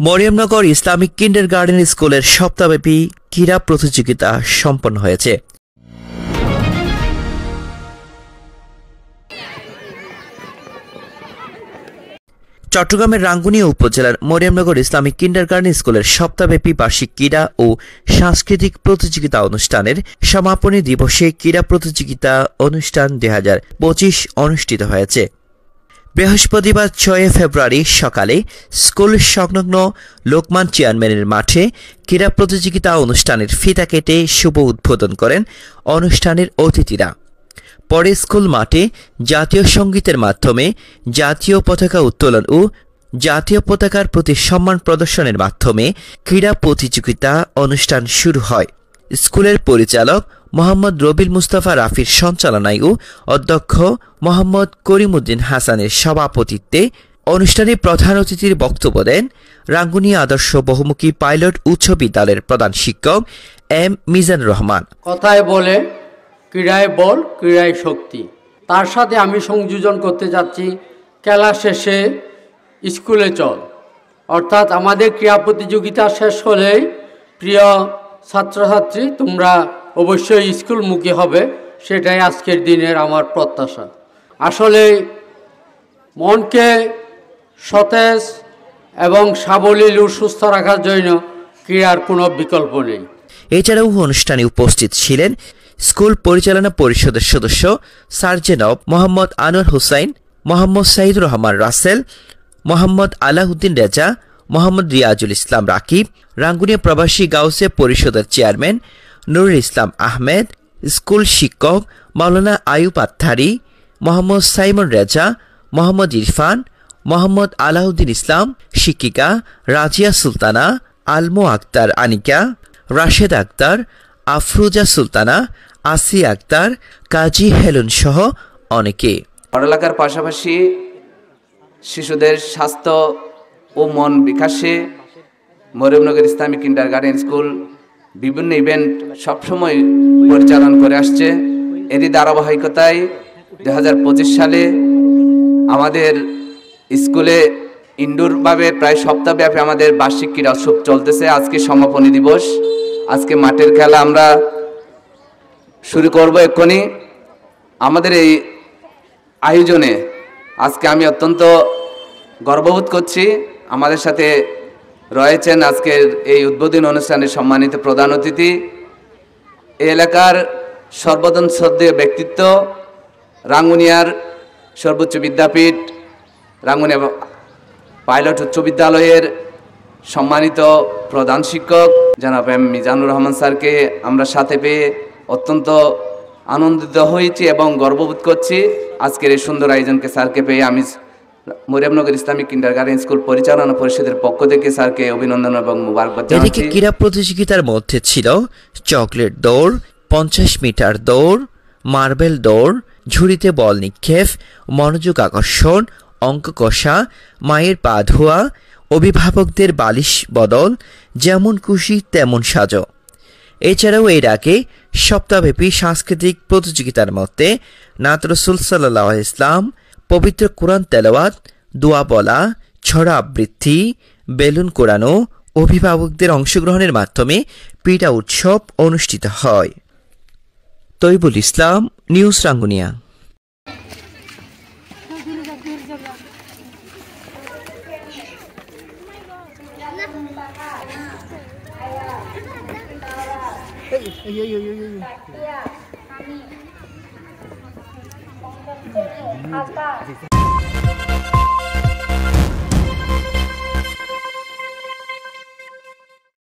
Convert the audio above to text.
Mariamnagar Islamic kindergarten স্কুলের সপ্তাহব্যাপী ক্রীড়া প্রতিযোগিতা সম্পন্ন হয়েছে। চট্টগ্রামের রাঙ্গুনিয়া উপজেলার মরিয়মনগর ইসলামিক কিন্ডারগার্টেন স্কুলের সপ্তাহব্যাপী বার্ষিক ক্রীড়া ও সাংস্কৃতিক প্রতিযোগিতা অনুষ্ঠানের সমাপনী দিবসে ক্রীড়া প্রতিযোগিতা অনুষ্ঠান 2025 অনুষ্ঠিত হয়েছে। বৃহস্পতিবার 6 ফেব্রুয়ারি সকালে স্কুল সংলগ্ন লোকমান চেয়ারম্যানের মাঠে ক্রীড়া প্রতিযোগিতা অনুষ্ঠানের ফিতা কেটে শুভ উদ্বোধন করেন অনুষ্ঠানের অতিথিরা। পরে স্কুল মাঠে জাতীয় সঙ্গীতের মাধ্যমে জাতীয় পতাকা উত্তোলন ও জাতীয় পতাকার প্রতি সম্মান প্রদর্শনের মাধ্যমে ক্রীড়া প্রতিযোগিতা অনুষ্ঠান শুরু হয়। স্কুলের পরিচালক মোহাম্মদ রবিল মুস্তাফা রাফির সঞ্চালনায় ও অধ্যক্ষ মোহাম্মদ করিমউদ্দিন হাসানের সভাপতিত্বে অনুষ্ঠানে প্রধান অতিথির বক্তব্য দেন রাঙ্গুনিয়া আদর্শ বহুমুখী পাইলট উচ্চ বিদ্যালয়ের প্রধান শিক্ষক এম মিজানুর রহমান। কথায় বলে ক্রীড়ায় বল, ক্রীড়ায় শক্তি। তার সাথে আমি সংযোজন করতে যাচ্ছি খেলা শেষে স্কুলে চল। অর্থাৎ আমাদের ক্রীড়া প্রতিযোগিতা শেষ হলেই প্রিয় ছাত্রছাত্রী তোমরা অবশ্যই স্কুলমুখী হবে, সেটাই আজকের দিনের আমার প্রত্যাশা। আসলে মনকে সতেজ এবং সাবলীল ও সুস্থ রাখার জন্য ক্রীড়ার কোনো বিকল্প নেই। এছাড়াও অনুষ্ঠানে উপস্থিত ছিলেন স্কুল পরিচালনা পরিষদের সদস্য সার্জেনব মোহাম্মদ আনোয়ার হুসাইন, মোহাম্মদ সাইদুর রহমান রাসেল, মোহাম্মদ আলাউদ্দিন রেজা, মোহাম্মদ রিয়াজুল ইসলাম রাকিব, রাঙ্গুনিয়া প্রবাসী গাউসে পরিষদের চেয়ারম্যান নুরুল ইসলাম আহমেদ, স্কুল শিক্ষক মাওলানা আয়ুব আত্তারি, মোহাম্মদ সাইমন রেজা, মোহাম্মদ ইরফান, মোহাম্মদ আলাউদ্দিন ইসলাম, শিক্ষিকা রাজিয়া সুলতানা, আলমো আক্তার আনিকা, রাশেদ আক্তার, আফরুজা সুলতানা, আসিয়া আক্তার, কাজী হেলুন সহ অনেকে। পড়ালেখার পাশাপাশি শিশুদের স্বাস্থ্য ও মন বিকাশে মরিয়মনগর ইসলামিক কিন্ডারগার্টেন স্কুল বিভিন্ন ইভেন্ট সবসময় পরিচালনা করে আসছে। এরই ধারাবাহিকতায় 2025 সালে আমাদের স্কুলে ইনডোরভাবে প্রায় সপ্তাহব্যাপী আমাদের বার্ষিক ক্রীড়া উৎসব চলতেছে। আজকে সমাপনী দিবস, আজকে মাঠের খেলা আমরা শুরু করব এক্ষুনি। আমাদের এই আয়োজনে আজকে আমি অত্যন্ত গর্ববোধ করছি। আমাদের সাথে রয়েছেন আজকের এই উদ্বোধনী অনুষ্ঠানের সম্মানিত প্রধান অতিথি, এই এলাকার সর্বজন শ্রদ্ধেয় ব্যক্তিত্ব, রাঙ্গুনিয়ার সর্বোচ্চ বিদ্যাপীঠ রাঙ্গুনিয়া পাইলট উচ্চ বিদ্যালয়ের সম্মানিত প্রধান শিক্ষক জনাব এম মিজানুর রহমান স্যারকে আমরা সাথে পেয়ে অত্যন্ত আনন্দিত হয়েছি এবং গর্ববোধ করছি। আজকের এই সুন্দর আয়োজনকে স্যারকে পেয়ে আমি মরিয়মনগর ইসলামিক কিন্ডারগার্টেন স্কুল পরিচালনা পরিষদের পক্ষ থেকে স্যারকে অভিনন্দন এবং মোবারকবাদ জানাচ্ছি। এদিকে ক্রীড়া প্রতিযোগিতার মধ্যে ছিল চকলেট দৌড়, 50 মিটার দৌড়, মার্বেল দৌড়, ঝুড়িতে বল নিক্ষেপ, মনোযোগ আকর্ষণ, অঙ্ক কষা, মায়ের পা ধোয়া, অভিভাবকদের বালিশ বদল, যেমন খুশি তেমন সাজো। এছাড়াও এর আগে সপ্তাহব্যাপী সাংস্কৃতিক প্রতিযোগিতার মধ্যে নাত রাসূল সাল্লাল্লাহু আলাইহি ইসলাম, পবিত্র কোরআন তেলাওয়াত, দোয়া বলা, ছড়া আবৃত্তি, বেলুন কোরানো, অভিভাবকদের অংশগ্রহণের মাধ্যমে পিঠা উৎসব অনুষ্ঠিত হয়। তৈবুল ইসলাম, নিউজ রাঙ্গুনিয়া।